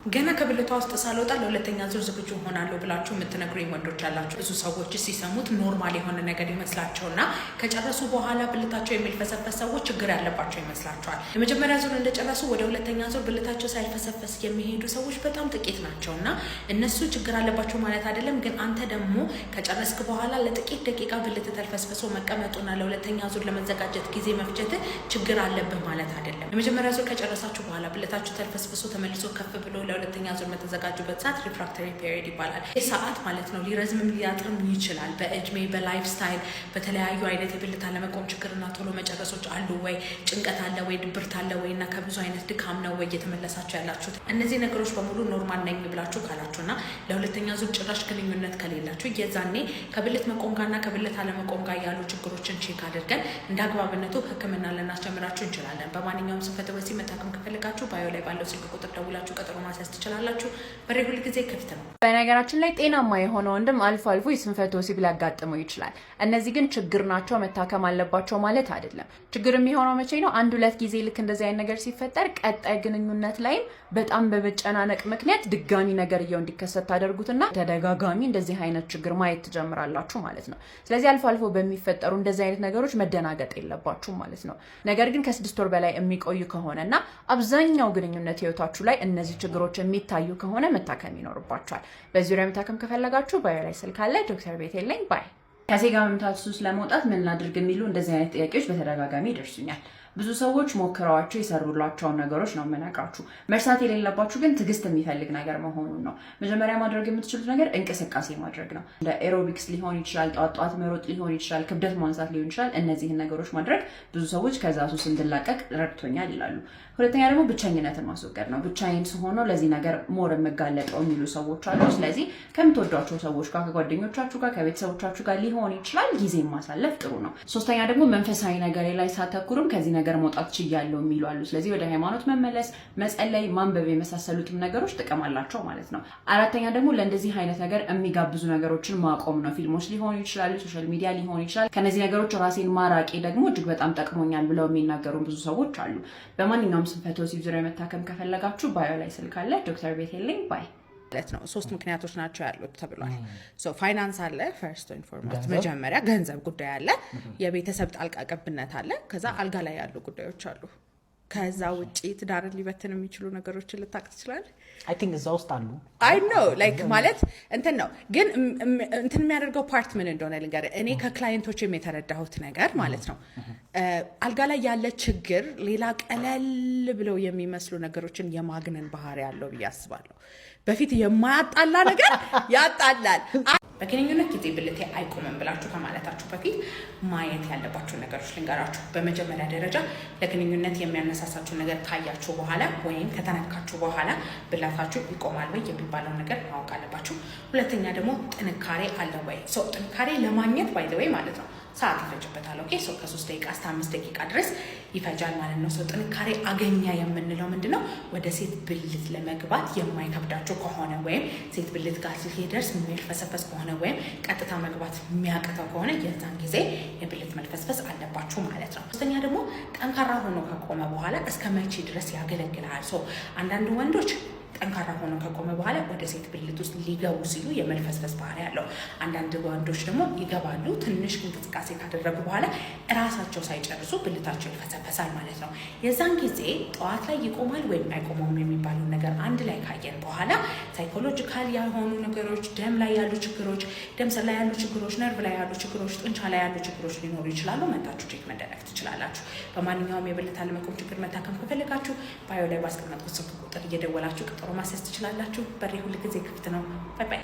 ገና ከብልቷ ውስጥ ሳልወጣ ለሁለተኛ ዙር ዝግጁ ሆናለሁ ብላችሁ የምትነግሩኝ ወንዶች አላችሁ። ብዙ ሰዎች ሲሰሙት ኖርማል የሆነ ነገር ይመስላቸውና ከጨረሱ በኋላ ብልታቸው የሚልፈሰፈስ ሰዎች ችግር ያለባቸው ይመስላቸዋል። የመጀመሪያ ዙር እንደጨረሱ ወደ ሁለተኛ ዙር ብልታቸው ሳይልፈሰፈስ የሚሄዱ ሰዎች በጣም ጥቂት ናቸውና እነሱ ችግር አለባቸው ማለት አይደለም። ግን አንተ ደግሞ ከጨረስክ በኋላ ለጥቂት ደቂቃ ብልት ተልፈስፈሶ መቀመጡና ለሁለተኛ ዙር ለመዘጋጀት ጊዜ መፍጀት ችግር አለብህ ማለት አይደለም። የመጀመሪያ ዙር ከጨረሳችሁ በኋላ ብልታችሁ ተልፈስፈሶ ተመልሶ ከፍ ብሎ ለሁለተኛ ዙር መተዘጋጁበት ሰዓት ሪፍራክተሪ ፔሪድ ይባላል። ይህ ሰዓት ማለት ነው ሊረዝምም ሊያጥርም ይችላል። በእድሜ በላይፍ ስታይል በተለያዩ አይነት የብልት አለመቆም ችግርና ቶሎ መጨረሶች አሉ ወይ፣ ጭንቀት አለ ወይ፣ ድብርት አለ ወይ እና ከብዙ አይነት ድካም ነው ወይ እየተመለሳችሁ ያላችሁት። እነዚህ ነገሮች በሙሉ ኖርማል ነኝ ብላችሁ ካላችሁና ለሁለተኛ ዙር ጭራሽ ግንኙነት ከሌላችሁ የዛኔ ከብልት መቆም ጋርና ከብልት አለመቆም ጋር ያሉ ችግሮችን ቼክ አድርገን እንደ አግባብነቱ ሕክምና ልናስጀምራችሁ እንችላለን። በማንኛውም ስንፈተ ወሲብ መታከም ከፈለጋችሁ ባዮ ላይ ባለው ስልክ ቁጥር ደውላችሁ ቀጠሮ ማስያዝ ትችላላችሁ። በሬ ሁል ጊዜ ክፍት ነው። በነገራችን ላይ ጤናማ የሆነ ወንድም አልፎ አልፎ የስንፈተ ወሲብ ሊያጋጥመው ይችላል። እነዚህ ግን ችግር ናቸው መታከም አለባቸው ማለት አይደለም። ችግር የሚሆነው መቼ ነው? አንድ ሁለት ጊዜ ልክ እንደዚህ አይነት ነገር ሲፈጠር ቀጣይ ግንኙነት ላይም በጣም በመጨናነቅ ምክንያት ድጋሚ ነገር እንዲከሰት ታደርጉትና ተደጋጋሚ እንደዚህ አይነት ችግር ማየት ትጀምራላችሁ ማለት ነው። ስለዚህ አልፎ አልፎ በሚፈጠሩ እንደዚህ አይነት ነገሮች መደናገጥ የለባችሁ ማለት ነው። ነገር ግን ከ6 ወር በላይ የሚቆዩ ከሆነና አብዛኛው ግንኙነት ህይወታችሁ ላይ እነዚህ ችግሮች የሚታዩ ከሆነ መታከም ይኖርባችኋል። በዚህ ዙሪያ መታከም ከፈለጋችሁ ባዮ ላይ ስልክ አለ። ዶክተር ቤቴልኝ ባይ። ከሴጋ መምታት ሱስ ለመውጣት ምን ላድርግ የሚሉ እንደዚህ አይነት ጥያቄዎች በተደጋጋሚ ይደርሱኛል። ብዙ ሰዎች ሞክረዋቸው የሰሩላቸውን ነገሮች ነው የምነግራችሁ። መርሳት የሌለባችሁ ግን ትዕግስት የሚፈልግ ነገር መሆኑን ነው። መጀመሪያ ማድረግ የምትችሉት ነገር እንቅስቃሴ ማድረግ ነው። እንደ ኤሮቢክስ ሊሆን ይችላል፣ ጠዋት መሮጥ ሊሆን ይችላል፣ ክብደት ማንሳት ሊሆን ይችላል። እነዚህን ነገሮች ማድረግ ብዙ ሰዎች ከዛ ሱስ እንድላቀቅ ረድቶኛል ይላሉ። ሁለተኛ ደግሞ ብቸኝነትን ማስወገድ ነው። ብቻዬን ስሆነው ለዚህ ነገር ሞር የምጋለጠው የሚሉ ሰዎች አሉ። ስለዚህ ከምትወዷቸው ሰዎች ጋር፣ ከጓደኞቻችሁ ጋር፣ ከቤተሰቦቻችሁ ጋር ሊሆን ይችላል ጊዜ ማሳለፍ ጥሩ ነው። ሶስተኛ ደግሞ መንፈሳዊ ነገር ላይ ሳተኩሩም ከዚህ ነገር መውጣት ችያለሁ የሚሉ አሉ። ስለዚህ ወደ ሃይማኖት መመለስ፣ መጸለይ፣ ማንበብ የመሳሰሉትም ነገሮች ጥቅም አላቸው ማለት ነው። አራተኛ ደግሞ ለእንደዚህ አይነት ነገር የሚጋብዙ ነገሮችን ማቆም ነው። ፊልሞች ሊሆኑ ይችላሉ፣ ሶሻል ሚዲያ ሊሆን ይችላል። ከነዚህ ነገሮች ራሴን ማራቄ ደግሞ እጅግ በጣም ጠቅሞኛል ብለው የሚናገሩ ብዙ ሰዎች አሉ። በማንኛውም ስንፈተ ወሲብ ዙሪያ መታከም ከፈለጋችሁ ባዮ ላይ ስልክ አለ። ዶክተር ቤቴልኝ ባይ ማለት ነው። 3 ምክንያቶች ናቸው ያሉት ተብሏል። ፋይናንስ አለ፣ ፈርስት ኤንድ ፎርሞስት መጀመሪያ ገንዘብ ጉዳይ አለ፣ የቤተሰብ ጣልቃ ገብነት አለ፣ ከዛ አልጋ ላይ ያሉ ጉዳዮች አሉ። ከዛ ውጪ ትዳርን ሊበትን የሚችሉ ነገሮችን ልታቅ ትችላል። አይ ቲንክ እዛ ውስጥ አሉ። አይ ኖ ላይክ ማለት እንትን ነው። ግን እንትን የሚያደርገው ፓርት ምን እንደሆነ ልንገር። እኔ ከክላይንቶችም የተረዳሁት ነገር ማለት ነው አልጋ ላይ ያለ ችግር ሌላ ቀለል ብለው የሚመስሉ ነገሮችን የማግነን ባህሪ ያለው ብዬ አስባለሁ። በፊት የማያጣላ ነገር ያጣላል። በግንኙነት ጊዜ ብልቴ አይቆምም ብላችሁ ከማለታችሁ በፊት ማየት ያለባችሁ ነገሮች ልንገራችሁ። በመጀመሪያ ደረጃ ለግንኙነት የሚያነሳሳችሁ ነገር ካያችሁ በኋላ ወይም ከተነካችሁ በኋላ ብልታችሁ ይቆማል ወይ የሚባለው ነገር ማወቅ አለባችሁ። ሁለተኛ ደግሞ ጥንካሬ አለ ወይ። ጥንካሬ ለማግኘት ባይ ዘ ወይ ማለት ነው ሰዓት ይፈጅበታል። ኦኬ ከ3 ደቂቃ እስከ 5 ደቂቃ ድረስ ይፈጃል ማለት ነው። ጥንካሬ አገኛ የምንለው ምንድነው? ወደ ሴት ብልት ለመግባት የማይከብዳችሁ ከሆነ ወይም ሴት ብልት ጋር ሲደርስ የሚልፈሰፈስ ከሆነ ወይም ቀጥታ መግባት የሚያቅተው ከሆነ የዛን ጊዜ የብልት መልፈስፈስ አለባችሁ ማለት ነው። ሶስተኛ ደግሞ ጠንካራ ሆኖ ከቆመ በኋላ እስከ መቼ ድረስ ያገለግላል? አንዳንድ ወንዶች ጠንካራ ሆኖ ከቆመ በኋላ ወደ ሴት ብልት ውስጥ ሊገቡ ሲሉ የመልፈስፈስ ባህሪ ያለው፣ አንዳንድ ወንዶች ደግሞ ይገባሉ ትንሽ እንቅስቃሴ ካደረጉ በኋላ እራሳቸው ሳይጨርሱ ብልታቸው ይልፈሰፈሳል ማለት ነው። የዛን ጊዜ ጠዋት ላይ ይቆማል ወይም አይቆመም የሚባለው ነገር አንድ ላይ ካየን በኋላ ሳይኮሎጂካል የሆኑ ነገሮች፣ ደም ላይ ያሉ ችግሮች፣ ደም ስር ላይ ያሉ ችግሮች፣ ነርቭ ላይ ያሉ ችግሮች፣ ጡንቻ ላይ ያሉ ችግሮች ሊኖሩ ይችላሉ። መታችሁ ቼክ መደረግ ትችላላችሁ። በማንኛውም የብልት አለመቆም ችግር መታከም ከፈለጋችሁ ባዮ ላይ ባስቀመጥኩት ስልክ ቁጥር እየደወላችሁ ቀጠሮ ማስያዝ ትችላላችሁ። በሬ ሁል ጊዜ ክፍት ነው። ባይ ባይ።